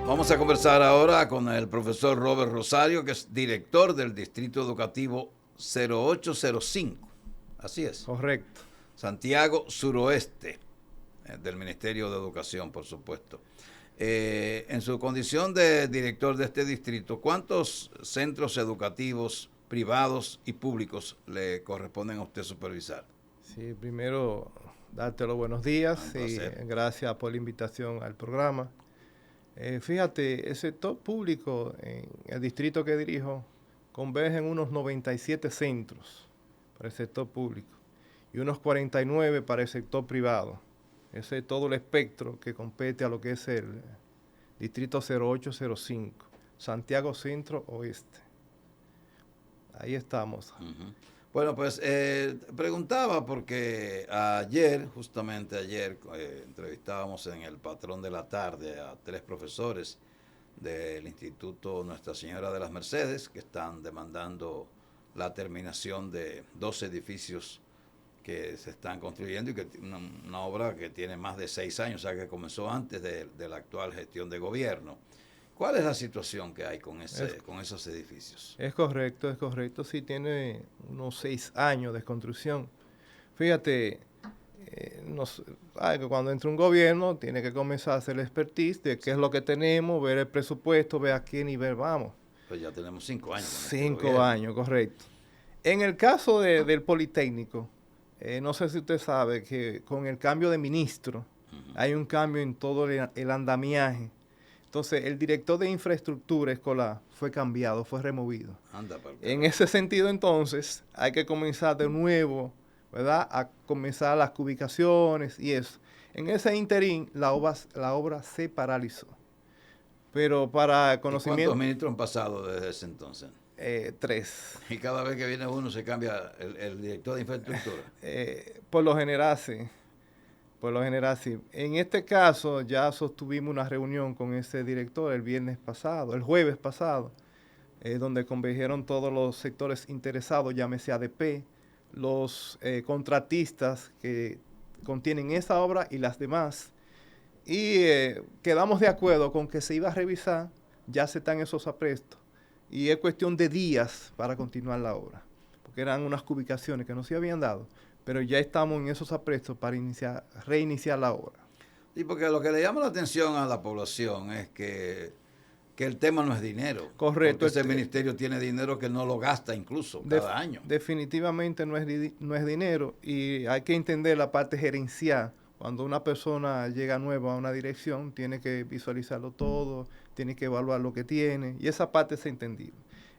Vamos a conversar ahora con el profesor Robert Rosario, que es director del Distrito Educativo 0805. Así es. Correcto. Santiago Suroeste, del Ministerio de Educación, por supuesto. En su condición de director de este distrito, ¿cuántos centros educativos privados y públicos le corresponden a usted supervisar? Sí, primero darte los buenos días y gracias por la invitación al programa. Fíjate, el sector público en el distrito que dirijo converge en unos 97 centros para el sector público y unos 49 para el sector privado. Ese es todo el espectro que compete a lo que es el distrito 0805, Santiago Centro Oeste. Ahí estamos. Uh-huh. Bueno, pues preguntaba porque ayer, justamente ayer, entrevistábamos en el Patrón de la Tarde a 3 profesores del Instituto Nuestra Señora de las Mercedes que están demandando la terminación de 2 edificios que se están construyendo y que una obra que tiene más de 6 años, o sea que comenzó antes de la actual gestión de gobierno. ¿Cuál es la situación que hay con esos edificios? Es correcto, sí tiene unos 6 años de construcción. Fíjate, cuando entra un gobierno tiene que comenzar a hacer el expertise de qué es lo que tenemos, ver el presupuesto, ver a qué nivel vamos. Pues ya tenemos 5 años. 5 años, correcto. En el caso del Politécnico, no sé si usted sabe que con el cambio de ministro, hay un cambio en todo el andamiaje. Entonces, el director de infraestructura escolar fue cambiado, fue removido. En ese sentido, entonces, hay que comenzar de nuevo, ¿verdad? A comenzar las ubicaciones y eso. En ese interín, la obra se paralizó. Pero para conocimiento... ¿Y cuántos ministros han pasado desde ese entonces? 3. Y cada vez que viene uno se cambia el director de infraestructura. Por lo general, sí. Por lo general, sí. En este caso, ya sostuvimos una reunión con ese director el jueves pasado, donde convergieron todos los sectores interesados, llámese ADP, los contratistas que contienen esa obra y las demás. Y quedamos de acuerdo con que se iba a revisar, ya se están esos aprestos, y es cuestión de días para continuar la obra, porque eran unas ubicaciones que no se habían dado. Pero ya estamos en esos aprestos para reiniciar la obra. Sí, porque lo que le llama la atención a la población es que el tema no es dinero. Correcto. Porque ese ministerio tiene dinero que no lo gasta incluso cada año. Definitivamente no es dinero y hay que entender la parte gerencial. Cuando una persona llega nueva a una dirección, tiene que visualizarlo todo, tiene que evaluar lo que tiene y esa parte se entendió.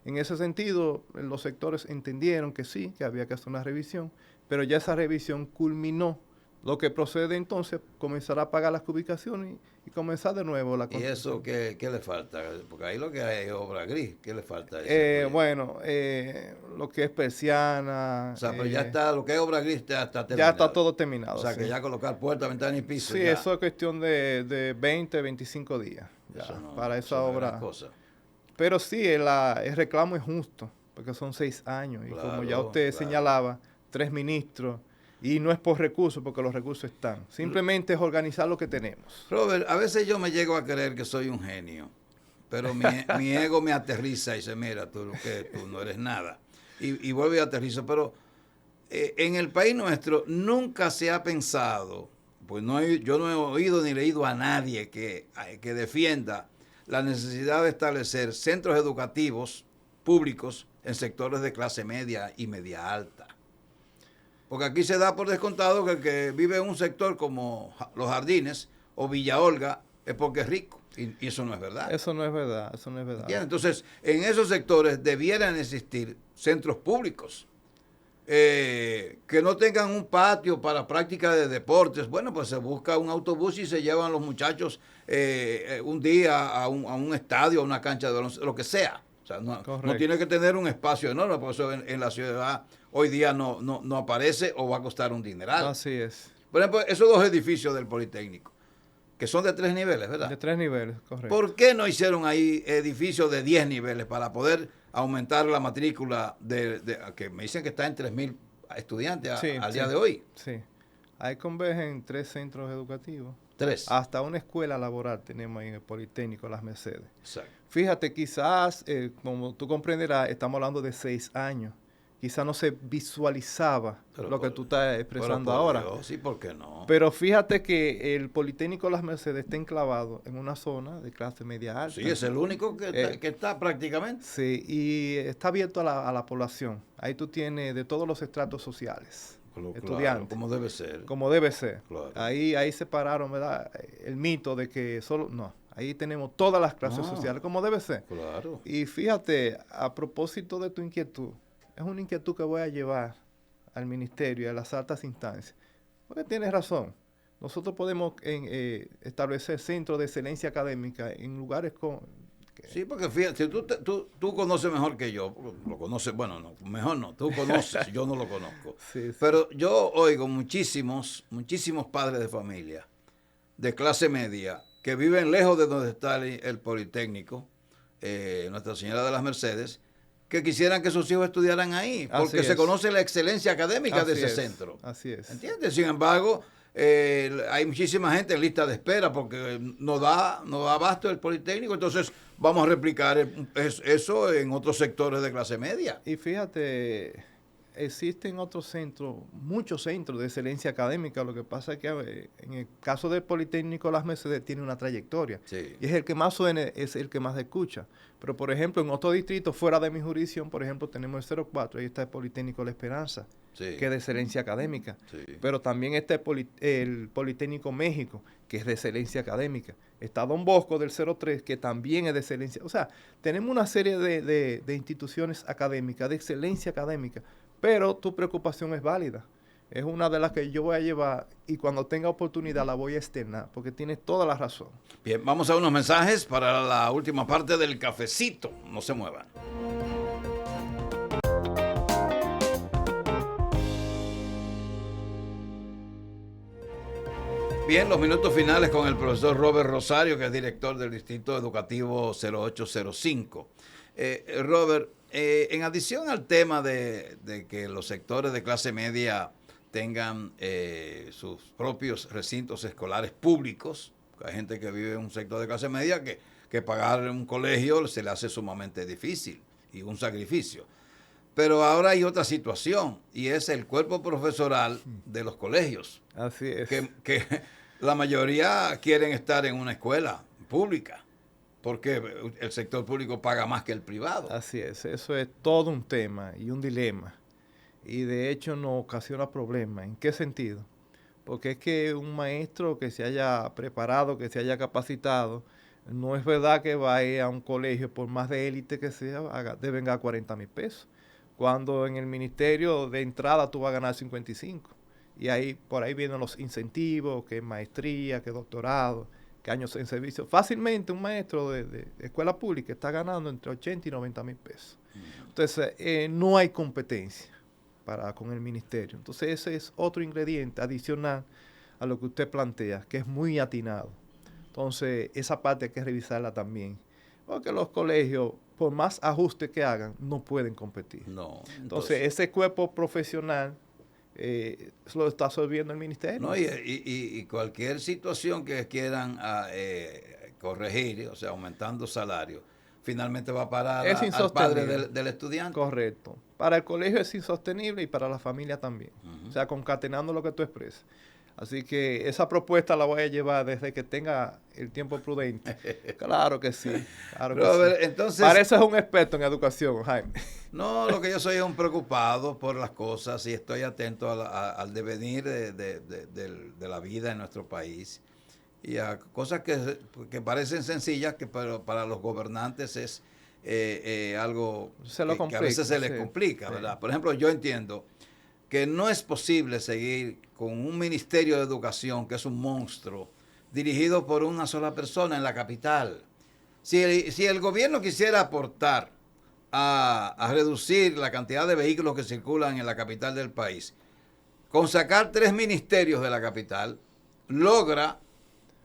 En ese sentido, los sectores entendieron que sí, que había que hacer una revisión, pero ya esa revisión culminó. Lo que procede entonces, comenzará a pagar las ubicaciones y comenzar de nuevo la construcción. ¿Y eso qué le falta? Porque ahí lo que hay es obra gris. ¿Qué le falta a lo que es persiana. O sea, pero ya está, lo que es obra gris ya está terminado. Ya está todo terminado. O sea, que ya colocar puerta, ventana y piso. Sí, ya. Eso es cuestión de 20, 25 días para esa obra. Pero sí, el reclamo es justo, porque son 6 años. Y como ya usted señalaba, 3 ministros, y no es por recursos, porque los recursos están. Simplemente es organizar lo que tenemos. Robert, a veces yo me llego a creer que soy un genio, pero mi ego me aterriza y dice, mira, tú no eres nada. Y vuelvo y aterrizo. Pero en el país nuestro nunca se ha pensado, pues yo no he oído ni leído a nadie que defienda la necesidad de establecer centros educativos públicos en sectores de clase media y media alta. Porque aquí se da por descontado que el que vive en un sector como Los Jardines o Villa Olga es porque es rico. Y eso no es verdad. Eso no es verdad. Bien, entonces, en esos sectores debieran existir centros públicos que no tengan un patio para práctica de deportes. Bueno, pues se busca un autobús y se llevan los muchachos un día a un estadio, a una cancha de baloncesto, lo que sea. O sea, no tiene que tener un espacio enorme, por eso en la ciudad hoy día no aparece o va a costar un dineral. Así es. Por ejemplo, esos 2 edificios del Politécnico, que son de 3 niveles, ¿verdad? De 3 niveles, correcto. ¿Por qué no hicieron ahí edificios de 10 niveles para poder aumentar la matrícula que me dicen que está en 3.000 estudiantes al día de hoy? Sí. Ahí convergen 3 centros educativos. 3. Hasta una escuela laboral tenemos ahí en el Politécnico Las Mercedes. Exacto. Fíjate, quizás, como tú comprenderás, estamos hablando de 6 años. Quizás no se visualizaba lo que tú estás expresando ahora. Dios, sí, ¿por qué no? Pero fíjate que el Politécnico Las Mercedes está enclavado en una zona de clase media alta. Sí, es el único que está prácticamente. Sí, y está abierto a la población. Ahí tú tienes de todos los estratos sociales, estudiantes. Claro, como debe ser. Como debe ser. Claro. Ahí separaron, ¿verdad? El mito de que solo... No, ahí tenemos todas las clases sociales, como debe ser. Claro. Y fíjate, a propósito de tu inquietud, es una inquietud que voy a llevar al ministerio y a las altas instancias. Porque tienes razón. Nosotros podemos establecer centros de excelencia académica en lugares con... Sí, porque fíjate, tú conoces mejor que yo. Lo conoces, bueno, no, mejor no. Tú conoces, yo no lo conozco. Sí. Pero yo oigo muchísimos padres de familia de clase media que viven lejos de donde está el Politécnico, Nuestra Señora de las Mercedes, que quisieran que sus hijos estudiaran ahí, porque se conoce la excelencia académica de ese centro. Así es. ¿Entiendes? Sin embargo, hay muchísima gente en lista de espera porque no da abasto el Politécnico, entonces vamos a replicar eso en otros sectores de clase media. Y fíjate, existen otros centros, muchos centros de excelencia académica. Lo que pasa es que en el caso del Politécnico Las Mercedes tiene una trayectoria. Sí. Y es el que más suena, es el que más se escucha. Pero, por ejemplo, en otro distrito fuera de mi jurisdicción, por ejemplo, tenemos el 04, ahí está el Politécnico La Esperanza, Sí. que es de excelencia académica. Sí. Pero también está el Politécnico México, que es de excelencia académica. Está Don Bosco del 03, que también es de excelencia. O sea, tenemos una serie de instituciones académicas, de excelencia académica, pero tu preocupación es válida. Es una de las que yo voy a llevar y cuando tenga oportunidad la voy a externar, porque tienes toda la razón. Bien, vamos a unos mensajes para la última parte del cafecito. No se muevan. Bien, los minutos finales con el profesor Robert Rosario, que es director del Distrito Educativo 0805. Robert, en adición al tema de que los sectores de clase media tengan sus propios recintos escolares públicos, hay gente que vive en un sector de clase media que pagar un colegio se le hace sumamente difícil y un sacrificio. Pero ahora hay otra situación y es el cuerpo profesoral de los colegios. Así es. Que la mayoría quieren estar en una escuela pública porque el sector público paga más que el privado. Así es, eso es todo un tema y un dilema. Y de hecho nos ocasiona problemas. ¿En qué sentido? Porque es que un maestro que se haya preparado, que se haya capacitado, no es verdad que vaya a un colegio, por más de élite que sea, deben ganar 40,000 pesos. Cuando en el ministerio de entrada tú vas a ganar 55. Y ahí por ahí vienen los incentivos, que es maestría, que es doctorado, que años en servicio. Fácilmente un maestro de escuela pública está ganando entre 80 y 90,000 pesos. Entonces, no hay competencia con el ministerio. Entonces, ese es otro ingrediente adicional a lo que usted plantea, que es muy atinado. Entonces, esa parte hay que revisarla también. Porque los colegios, por más ajustes que hagan, no pueden competir. No. Entonces ese cuerpo profesional lo está absorbiendo el ministerio. No, y cualquier situación que quieran corregir, o sea, aumentando salario, finalmente va a parar al padre del estudiante. Correcto. Para el colegio es insostenible y para la familia también. O sea, concatenando lo que tú expresas. Así que esa propuesta la voy a llevar desde que tenga el tiempo prudente. Claro que sí. Claro que Robert, sí. entonces, para eso es un experto en educación, Jaime. No, lo que yo soy es un preocupado por las cosas y estoy atento al devenir de la vida en nuestro país y a cosas que parecen sencillas, pero para los gobernantes es algo que a veces se les complica, ¿verdad? Sí. Por ejemplo, yo entiendo que no es posible seguir con un Ministerio de Educación que es un monstruo, dirigido por una sola persona en la capital. Si el gobierno quisiera aportar a reducir la cantidad de vehículos que circulan en la capital del país, con sacar 3 ministerios de la capital, logra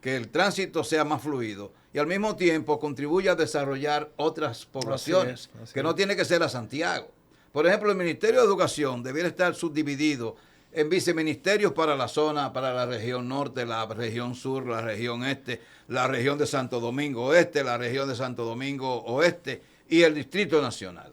que el tránsito sea más fluido y al mismo tiempo contribuye a desarrollar otras poblaciones, así es. No tiene que ser a Santiago. Por ejemplo, el Ministerio de Educación debiera estar subdividido en viceministerios para la zona, para la región norte, la región sur, la región este, la región de Santo Domingo Oeste, la región de Santo Domingo Oeste y el Distrito Nacional.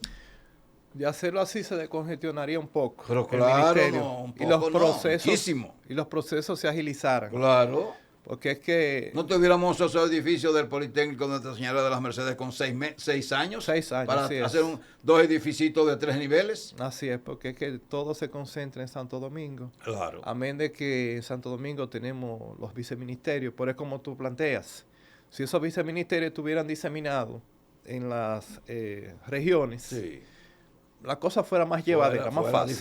De hacerlo así se descongestionaría un poco. Pero claro, un poco y los procesos, muchísimo. Y los procesos se agilizaran. Claro. Porque es que... ¿No tuviéramos esos edificios del Politécnico de Nuestra Señora de las Mercedes con 6 años? 6 años, para así hacer dos edificios de 3 niveles. Así es, porque es que todo se concentra en Santo Domingo. Claro. Amén de que en Santo Domingo tenemos los viceministerios, pero es como tú planteas. Si esos viceministerios estuvieran diseminados en las regiones, sí, la cosa fuera más llevadera, más fácil.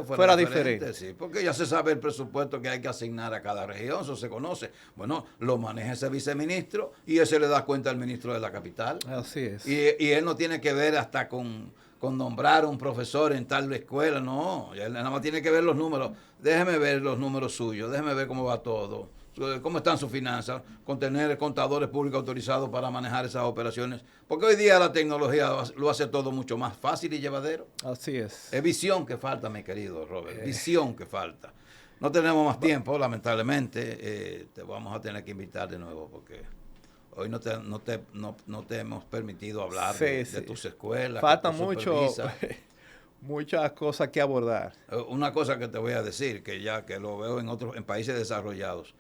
Fuera diferente. Sí, porque ya se sabe el presupuesto que hay que asignar a cada región, eso se conoce. Bueno, lo maneja ese viceministro y ese le da cuenta al ministro de la capital. Así es. Y él no tiene que ver hasta con nombrar un profesor en tal escuela, no. Él nada más tiene que ver los números. Déjeme ver los números suyos, déjeme ver cómo va todo, cómo están sus finanzas, con tener contadores públicos autorizados para manejar esas operaciones. Porque hoy día la tecnología lo hace todo mucho más fácil y llevadero. Así es. Es visión que falta, mi querido Robert, visión que falta. No tenemos más tiempo, lamentablemente. Te vamos a tener que invitar de nuevo porque hoy no te hemos permitido hablar de tus escuelas. Falta muchas cosas que abordar. Una cosa que te voy a decir, que ya que lo veo en países desarrollados,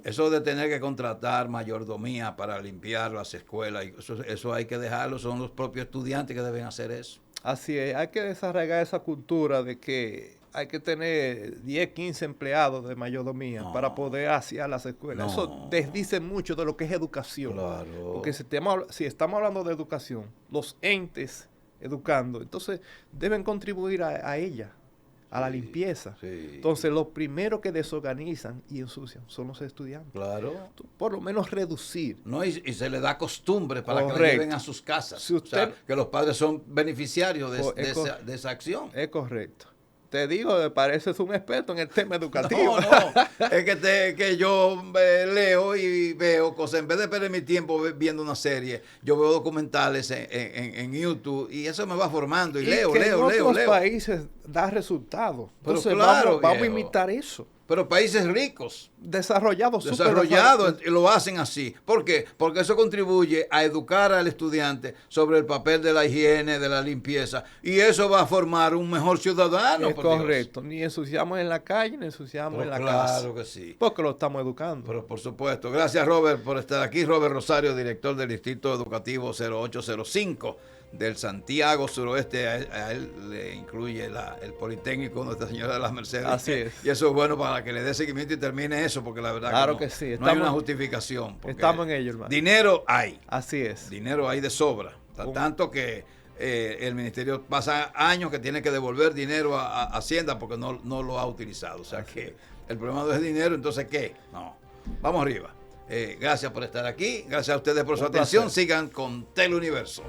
eso de tener que contratar mayordomía para limpiar las escuelas, eso hay que dejarlo, son los propios estudiantes que deben hacer eso. Así es, hay que desarraigar esa cultura de que hay que tener 10, 15 empleados de mayordomía para poder asear las escuelas. Eso desdice mucho de lo que es educación. Claro. Porque si estamos hablando de educación, los entes educando, entonces deben contribuir a ella, a la limpieza. Sí. Entonces, lo primero que desorganizan y ensucian son los estudiantes. Claro. Por lo menos reducir. No, y se le da costumbre para que lo lleven a sus casas. Si usted, o sea, que los padres son beneficiarios de esa acción. Es correcto. Te digo, pareces un experto en el tema educativo. No, es que yo leo y veo cosas. En vez de perder mi tiempo viendo una serie, yo veo documentales en YouTube y eso me va formando y leo. En otros países da resultados. Entonces claro, vamos a imitar eso. Pero países ricos, desarrollados, lo hacen así. ¿Por qué? Porque eso contribuye a educar al estudiante sobre el papel de la higiene, de la limpieza, y eso va a formar un mejor ciudadano. Es correcto. Ni ensuciamos en la calle, ni ensuciamos en la casa. Claro que sí. Porque lo estamos educando. Pero por supuesto. Gracias, Robert, por estar aquí. Robert Rosario, director del Distrito Educativo 0805 del Santiago Suroeste. A él le incluye el Politécnico Nuestra Señora de las Mercedes. Así es. Y eso es bueno para que le dé seguimiento y termine eso, porque la verdad que sí. No hay una justificación. Estamos en ello, hermano. Dinero hay. Así es. Dinero hay de sobra. Tanto que el ministerio pasa años que tiene que devolver dinero a Hacienda porque no lo ha utilizado. O sea que el problema no es dinero, entonces ¿qué? No. Vamos arriba. Gracias por estar aquí. Gracias a ustedes por su atención. Sigan con Teleuniverso.